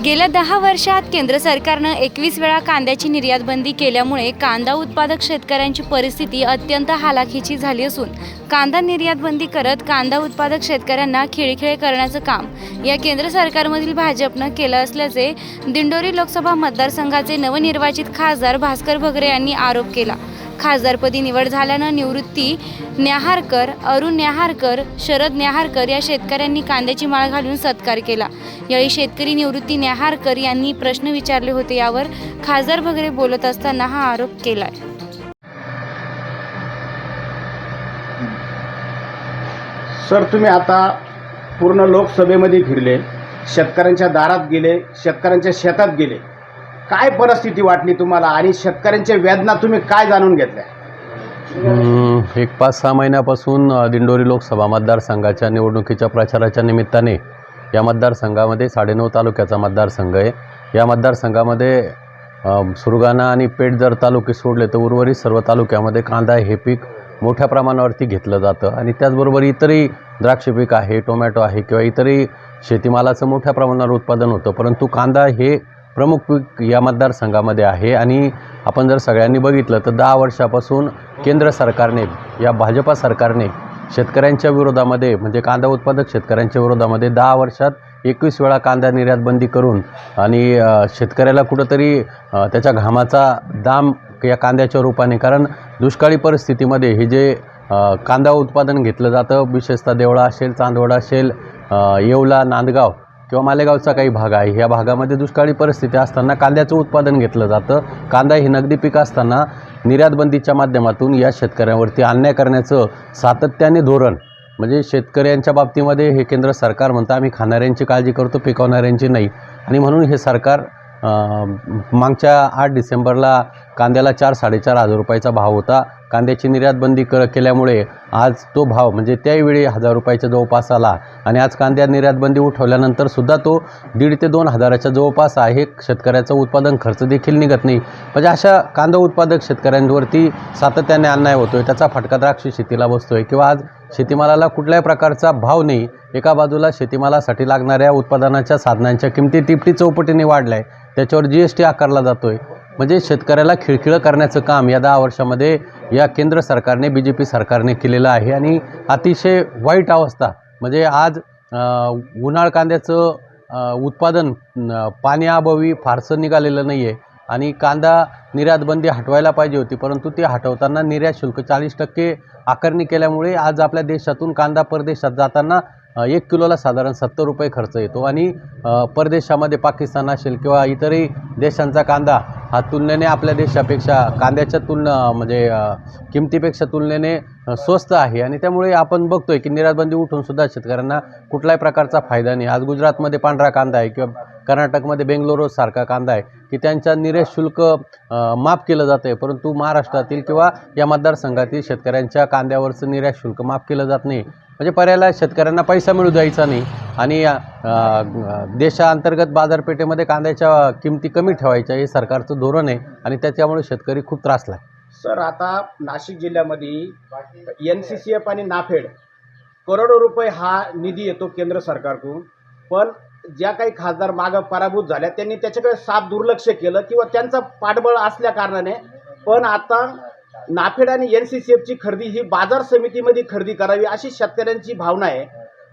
गेल्या 10 वर्षात केंद्र सरकारनं 21 वेळा कांद्याची निर्यात बंदी केल्यामुळे कांदा उत्पादक शेतकऱ्यांची परिस्थिती अत्यंत हालाखीची झाली असून कांदा निर्यात बंदी करत कांदा उत्पादक शेतकऱ्यांना खिळखिळे करण्याचं काम या केंद्र सरकारमधील भाजपनं केलं असल्याचे दिंडोरी लोकसभा मतदारसंघाचे नवनिर्वाचित खासदार भास्कर भगरे यांनी आरोप केला। खासदारपदी निवड झाल्यानं निवृत्ती न्याहारकर, अरुण न्याहारकर, शरद न्याहारकर या शेतकऱ्यांनी कांद्याची माळ घालून सत्कार केला। यावेळी शेतकरी निवृत्ती न्याहारकर यांनी प्रश्न विचारले होते। यावर खासदार भगरे बोलत असताना हा आरोप केलाय। सर, तुम्ही आता पूर्ण लोकसभेमध्ये फिरले, शेतकऱ्यांच्या दारात गेले, शेतकऱ्यांच्या शेतात गेले, काय परिस्थिती वाटली तुम्हाला आणि शेतकऱ्यांच्या वेदना तुम्ही काय जाणून घेतल्या? एक 5-6 महिन्यापासून दिंडोरी लोकसभा मतदारसंघाच्या निवडणुकीच्या प्रचाराच्या निमित्ताने या मतदारसंघामध्ये 9.5 तालुक्याचा मतदारसंघ आहे। या मतदारसंघामध्ये सुरगाणा आणि पेठ जर तालुके सोडले तर उर्वरित सर्व तालुक्यामध्ये कांदा हे पीक मोठ्या प्रमाणावरती घेतलं जातं आणि त्याचबरोबर इतरही द्राक्ष पीक आहे, टोमॅटो आहे किंवा इतरही शेतीमालाचं मोठ्या प्रमाणावर उत्पादन होतं, परंतु कांदा हे प्रमुख पीक या मतदारसंघामध्ये आहे। आणि आपण जर सगळ्यांनी बघितलं तर 10 वर्षापासून केंद्र सरकारने, या भाजपा सरकारने शेतकऱ्यांच्या विरोधामध्ये म्हणजे कांदा उत्पादक शेतकऱ्यांच्या विरोधामध्ये 10 वर्षात 21 वेळा कांदा निर्यात बंदी करून आणि शेतकऱ्याला कुठंतरी त्याच्या घामाचा दाम या कांद्याच्या रूपाने, कारण दुष्काळी परिस्थितीमध्ये हे जे कांदा उत्पादन घेतलं जातं, विशेषतः देवळा असेल, चांदवड असेल, येवला, नांदगाव किंवा मालेगावचा काही भाग आहे, या भागामध्ये दुष्काळी परिस्थिती असताना कांद्याचं उत्पादन घेतलं जातं। कांदा ही नगदी पीक असताना निर्यात बंदीच्या माध्यमातून या शेतकऱ्यांवरती अन्याय करण्याचं सातत्याने धोरण, म्हणजे शेतकऱ्यांच्या बाबतीमध्ये हे केंद्र सरकार म्हणतं आम्ही खाणाऱ्यांची काळजी करतो, पिकवणाऱ्यांची नाही। आणि म्हणून हे सरकार मागच्या 8 डिसेंबरला कांद्याला 4-4.5 हजार रुपयाचा भाव होता। कांद्याची निर्यात बंदी केल्यामुळे आज तो भाव म्हणजे त्यावेळी 1000 रुपयाच्या जवळपास आला आणि आज कांद्या निर्यात बंदी उठवल्यानंतर सुद्धा तो 1,500 ते 2,000च्या जवळपास आहे। शेतकऱ्याचा उत्पादन खर्च देखील निघत नाही, म्हणजे अशा कांदा उत्पादक शेतकऱ्यांवरती सातत्याने अन्याय होतोय। त्याचा फटका द्राक्ष शेतीला बसतोय किंवा आज शेतीमालाला कुठल्याही प्रकारचा भाव नाही। एका बाजूला शेतीमालासाठी लागणाऱ्या उत्पादनाच्या साधनांच्या किमती तिपटी चौपटीने वाढल्या आहे, त्याच्यावर GST आकारला जातोय, म्हणजे शेतकऱ्याला खिळखिळं करण्याचं काम या 10 वर्षामध्ये या केंद्र सरकारने, BJP सरकारने केलेलं आहे। आणि अतिशय वाईट अवस्था म्हणजे आज उन्हाळ कांद्याचं उत्पादन पाण्याअभावी फारसं निघालेलं नाही आहे आणि कांदा निर्यात बंदी हटवायला पाहिजे होती, परंतु ती हटवताना निर्यात शुल्क 40% आकारणी केल्यामुळे आज आपल्या देशातून कांदा परदेशात जाताना 1 किलोला साधारण 70 रुपये खर्च येतो आणि परदेशामध्ये पाकिस्तान असेल किंवा इतरही देशांचा कांदा हा तुलनेने आपल्या देशापेक्षा कांद्याच्या म्हणजे किमतीपेक्षा तुलनेने स्वस्त आहे। आणि त्यामुळे आपण बघतोय की निर्यातबंदी उठूनसुद्धा शेतकऱ्यांना कुठल्याही प्रकारचा फायदा नाही। आज गुजरातमध्ये पांढरा कांदा आहे किंवा कर्नाटकमध्ये बेंगलोरसारखा कांदा आहे की त्यांच्या निर्यात शुल्क माफ केलं जातं आहे, परंतु महाराष्ट्रातील किंवा या मतदारसंघातील शेतकऱ्यांच्या कांद्यावरचं निर्यात शुल्क माफ केलं जात नाही। म्हणजे पर्यायाला शेतकऱ्यांना पैसा मिळू द्यायचा नाही आणि देशांतर्गत बाजारपेठेमध्ये कांद्याच्या किमती कमी ठेवायच्या हे सरकारचं धोरण आहे आणि त्याच्यामुळे शेतकरी खूप त्रासला आहे। सर, आता नाशिक जिल्ह्यामध्ये NCCF आणि नाफेड करोडो रुपये हा निधी येतो केंद्र सरकारकडून, पण ज्या काही खासदार मागं पराभूत झाल्या त्यांनी त्याच्याकडे साफ दुर्लक्ष केलं किंवा त्यांचं पाठबळ असल्या कारणाने, पण आता नाफेड आणि NCCFची खरेदी ही बाजार समितीमध्ये खरेदी करावी अशी शेतकऱ्यांची भावना आहे।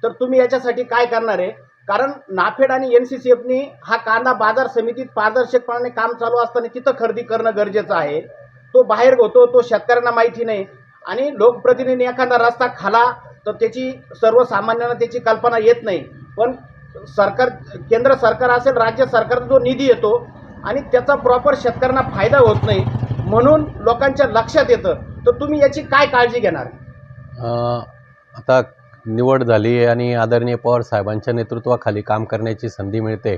तर तुम्ही याच्यासाठी काय करणार आहे? कारण नाफेड आणि NCCFनी हा कांदा बाजार समितीत पारदर्शकपणाने काम चालू असताना तिथं खरेदी करणं गरजेचं आहे। तो बाहेर होतो, तो शेतकऱ्यांना माहिती नाही आणि लोकप्रतिनिधी एखादा रस्ता खाला तर त्याची सर्वसामान्यांना त्याची कल्पना येत नाही, पण सरकार, केंद्र सरकार असेल, राज्य सरकारचा जो निधी येतो आणि त्याचा प्रॉपर शेतकऱ्यांना फायदा होत नाही, म्हणून लोकांच्या लक्षात येतं। तर तुम्ही याची काय काळजी घेणार? आता निवड झाली आहे आणि आदरणीय पवार साहेबांच्या नेतृत्वाखाली काम करण्याची संधी मिळते।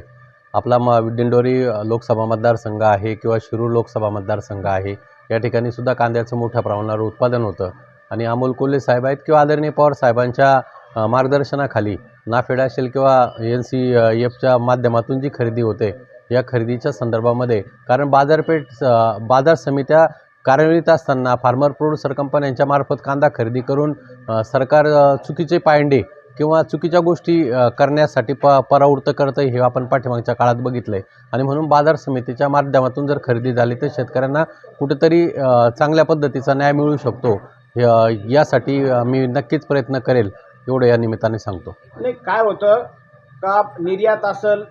आपला दिंडोरी लोकसभा मतदारसंघ आहे किंवा शिरूर लोकसभा मतदारसंघ आहे, या ठिकाणी सुद्धा कांद्याचं मोठ्या प्रमाणावर उत्पादन होतं आणि अमोल कोल्हे साहेब आहेत किंवा आदरणीय पवार साहेबांच्या मार्गदर्शनाखाली नाफेड असेल किंवा NCCFच्या माध्यमातून जी खरेदी होते या खरेदीच्या संदर्भामध्ये, कारण बाजार समित्या कार्यान्वित असताना फार्मर प्रोड्युसर कंपन्यांच्या मार्फत कांदा खरेदी करून सरकार चुकीचे पायंडे किंवा चुकीच्या गोष्टी करण्यासाठी परावृत्त करतं हे आपण पाठीमागच्या काळात बघितलं आहे. आणि म्हणून बाजार समितीच्या माध्यमातून जर खरेदी झाली तर शेतकऱ्यांना कुठेतरी चांगल्या पद्धतीचा न्याय मिळू शकतो. यासाठी मी नक्कीच प्रयत्न करेल एवढं या निमित्ताने सांगतो. आणि काय होतं का निर्यात असेल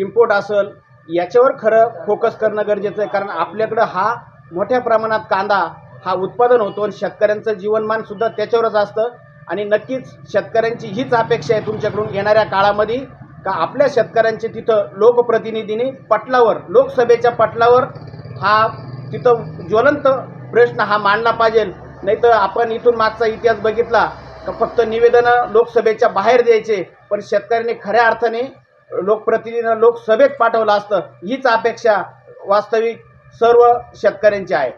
इम्पोर्ट असेल याच्यावर खरं फोकस करणं गरजेचं आहे. कारण आपल्याकडं हा मोठ्या प्रमाणात कांदा हा उत्पादन होतो आणि शेतकऱ्यांचं जीवनमानसुद्धा त्याच्यावरच असतं. आणि नक्कीच शेतकऱ्यांची हीच अपेक्षा आहे तुमच्याकडून येणाऱ्या काळामध्ये का आपल्या शेतकऱ्यांचे तिथं लोकप्रतिनिधींनी पटलावर लोकसभेच्या पटलावर हा तिथं ज्वलंत प्रश्न हा मांडला पाहिजे. नाही तर आपण इथून मागचा इतिहास बघितला का फक्त निवेदनं लोकसभेच्या बाहेर द्यायचे पण शेतकऱ्यांनी खऱ्या अर्थाने लोकप्रतिनिधींना लोकसभेत पाठवलं असतं. हीच अपेक्षा वास्तविक सर्व शेतकऱ्यांची आहे.